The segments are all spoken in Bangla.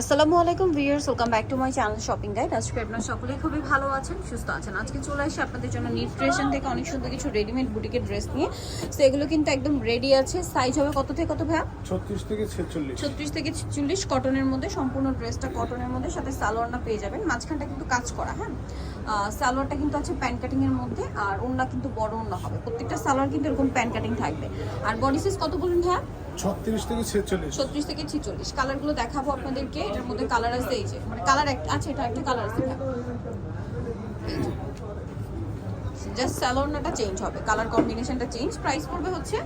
আসসালামু আলাইকুম viewers, welcome back to my channel shopping guide. আজকে আপনারা সকলেই খুবই ভালো আছেন, সুস্থ আছেন। আজকে চলে আসি আপনাদের জন্য নিট ক্রিয়েশন থেকে অনেক সুন্দর কিছু রেডিমেড বুটিকের ড্রেস নিয়ে। তো এগুলো কিন্তু একদম রেডি আছে। সাইজ হবে কত থেকে কত ভাইয়া? 36 থেকে 46। 36 থেকে 46 কটনের মধ্যে, সম্পূর্ণ ড্রেসটা কটনের মধ্যে, সাথে সালোয়ারটা পেয়ে যাবেন। মাঝখানটা কিন্তু কাজ করা, হ্যাঁ। সালোয়ারটা কিন্তু আছে প্যান্ট কাটিং এর মধ্যে, আর ওড়না কিন্তু বড় ওড়না হবে। প্রত্যেকটা সালোয়ার কিন্তু এরকম প্যান্ট কাটিং থাকবে। আর বডি সাইজ কত বলুন ভাইয়া? 36 থেকে 46। 36 থেকে 46। কালারগুলো দেখাবো আপনাদেরকে। এটার মধ্যে কালার আছে, এই যে মানে কালার আছে, এটা একটা কালার আছে। জাস্ট সালোয়ারটা চেঞ্জ হবে, কালার কম্বিনেশনটা চেঞ্জ। প্রাইস পড়বে হচ্ছে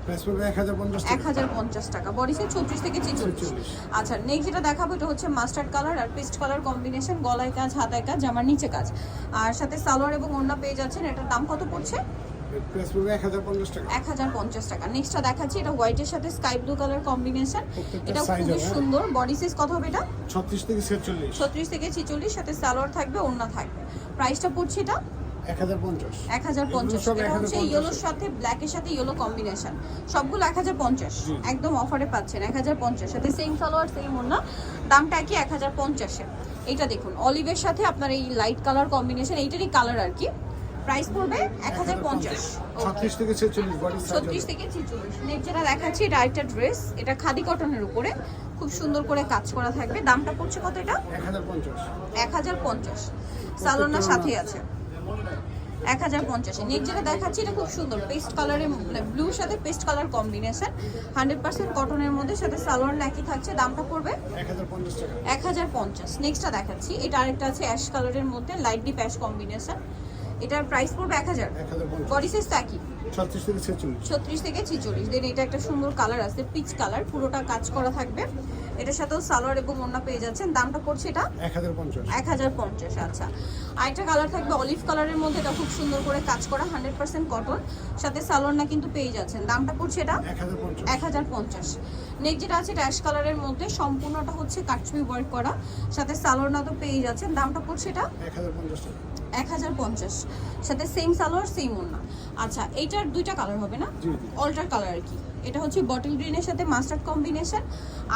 প্রাইস পড়বে 1050 টাকা। 1050 টাকা। বডি সাইজ 36 থেকে 46। আচ্ছা, নেক্সট যেটা দেখাবো এটা হচ্ছে মাস্টার্ড কালার আর পেস্ট কালার কম্বিনেশন। গলায় কাজ, হাতায় কাজ, জামার নিচে কাজ, আর সাথে সালোয়ার এবং ওড়না পেয়ে যাচ্ছেন। এটার দাম কত পড়ছে? প্রাইস পড়বে 1050 টাকা। 1050 টাকা। নেক্সটটা দেখাচ্ছি, এটা হোয়াইটের সাথে স্কাই ব্লু কালার কম্বিনেশন। এটা সাইজ খুবই হবে সুন্দর। বডি সাইজ কত হবে এটা? 36 থেকে 46। 36 থেকে 46, সাথে সালোয়ার থাকবে, ওড়না থাকবে। প্রাইসটা পড়ছে এটা 1050। 1050। এটা হচ্ছে ইয়েলোর সাথে ব্ল্যাকের সাথে ইয়েলো কম্বিনেশন। সবগুলো 1050, একদম অফারে পাচ্ছেন 1050। সাথে সেম সালোয়ার সেম ওড়না, দামটা কি 1050 এ। এটা দেখুন অলিভের সাথে আপনার এই লাইট কালার কম্বিনেশন, এইটারই কালার আর কি। প্রাইস পড়বে 1050। 36 থেকে 46 বডি সাইজ। 36 থেকে 46। নেক্সট যেটা দেখাচ্ছি এটা আরেকটা ড্রেস, এটা খাদি কটনের উপরে খুব সুন্দর করে কাজ করা থাকবে। দামটা পড়ছে কত এটা? 1050। 1050। সালোয়ার সাথে আছে 1050 এ। নেক্সট যেটা দেখাচ্ছি এটা খুব সুন্দর পেস্ট কালারের, মানে ব্লুর সাথে পেস্ট কালার কম্বিনেশন, 100% কটনের মধ্যে, সাথে সালোয়ার একই থাকছে। দামটা পড়বে 1050 টাকা। 1050। নেক্সটটা দেখাচ্ছি, এটা আরেকটা আছে অ্যাশ কালারের মধ্যে, লাইট ডিপ অ্যাশ কম্বিনেশন। এটার প্রাইস পড়বে 1000। 1050। বডি সাইজ একই 36 থেকে 46। 36 থেকে 46। দেন এটা একটা সুন্দর কালার আছে পিচ কালার, পুরোটা কাজ করা থাকবে। এটার সাথেও সালোয়ার এবং ওড়না পেয়ে যাচ্ছেন। দামটা পড়ছে এটা 1050। 1050। আচ্ছা, আরেকটা কালার থাকবে অলিভ কালারের মধ্যে, এটা খুব সুন্দর করে কাজ করা, 100% কটন, সাথে সালোয়ার কিন্তু পেয়ে যাচ্ছেন। দামটা পড়ছে এটা 1050। 1050। নেক্সট যেটা আছে এটা অ্যাশ কালারের মধ্যে, সম্পূর্ণটা হচ্ছে কাটছবি ওয়ার্ক করা, সাথে সালোয়ার তো পেয়ে যাচ্ছেন। দামটা পড়ছে এটা 1050 টাকা। 1050, সাথে সেম সালোয়ার সেম ওড়না। আচ্ছা, এইটার দুইটা কালার হবে না, জি জি। অল্টার কালার আর কি। এটা হচ্ছে বটল গ্রিনের সাথে মাস্টার্ড কম্বিনেশন,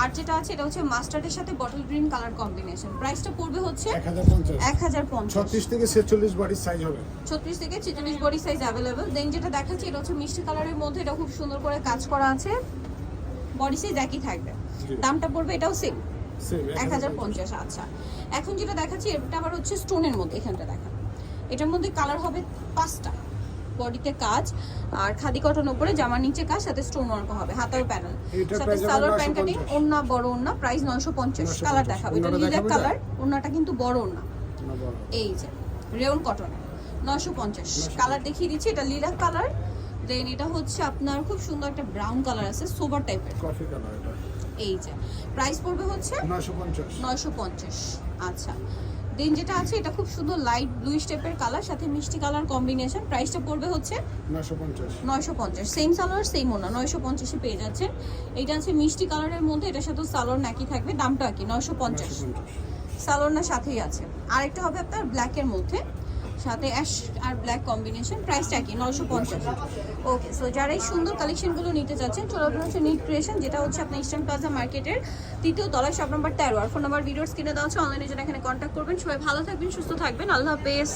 আর যেটা আছে এটা হচ্ছে মাস্টার্ডের সাথে বটল গ্রিন কালার কম্বিনেশন। প্রাইসটা পড়বে হচ্ছে 1050। 1050। 36 থেকে 46 বডি সাইজ হবে। 36 থেকে 46 বডি সাইজ অ্যাভেলেবল। দেন যেটা দেখাচ্ছি এটা হচ্ছে মিষ্টি কালারের মধ্যে, এটা খুব সুন্দর করে কাজ করা আছে, বডি সাইজ একই থাকবে। দামটা পড়বে এটাও সেম সেম 1050। আচ্ছা, এখন যেটা দেখাচ্ছি এটা আবার হচ্ছে স্টোনের মধ্যে। এখানটা দেখা, এটার মধ্যে কালার হবে 5টা। বডিতে কাজ আর খাদি কটন উপরে, জামার নিচে কাজ, সাথে স্টোন ওয়ার্ক হবে, হাতার প্যানেল, সাথে সালোয়ার প্যান্ট কাটিং, ওড়না বড় ওড়না। প্রাইস 950। কালার দেখাবো, এটা লিলাক কালার, ওড়নাটা কিন্তু বড় ওড়না। এই যে রেয়ন কটনের 950। কালার দেখিয়ে দিচ্ছি, এটা লিলাক কালার। দেন এটা হচ্ছে আপনার খুব সুন্দর একটা ব্রাউন কালার আছে, সোবার টাইপের, কফি কালার এটা। এই যে প্রাইস পড়বে হচ্ছে 950। 950। আচ্ছা, দেন যেটা আছে এটা খুব সুন্দর লাইট ব্লু স্টেপের কালার, সাথে মিষ্টি কালার কম্বিনেশন। প্রাইসটা পড়বে হচ্ছে 950। 950। সেম সালোয়ার সেম ওনা, 950 এ পেয়ে যাচ্ছেন। এটা আছে মিষ্টি কালারের মধ্যে, এটার সাথে সালোয়ার একই থাকবে। দামটা কি? 950। সালোয়ার সাথেই আছে। আরেকটা হবে আপনার ব্ল্যাকের মধ্যে, সাথে অ্যাশ আর ব্ল্যাক কম্বিনেশন। প্রাইসটা কি? 950। ওকে, সো যারা এই সুন্দর কালেকশনগুলো নিতে চাচ্ছেন চলে আসুন হচ্ছে নিট ক্রিয়েশন, যেটা হচ্ছে আপনার ইস্টার্ন প্লাজা মার্কেটের 3য় তলায়, শপ নাম্বার 13। আর ফোন নাম্বার ভিডিওস কিনে দেওয়া হচ্ছে, অনলাইনে জন্য এখানে কন্ট্যাক্ট করবেন। সবাই ভালো থাকবেন, সুস্থ থাকবেন, আল্লাহ হাফেজ।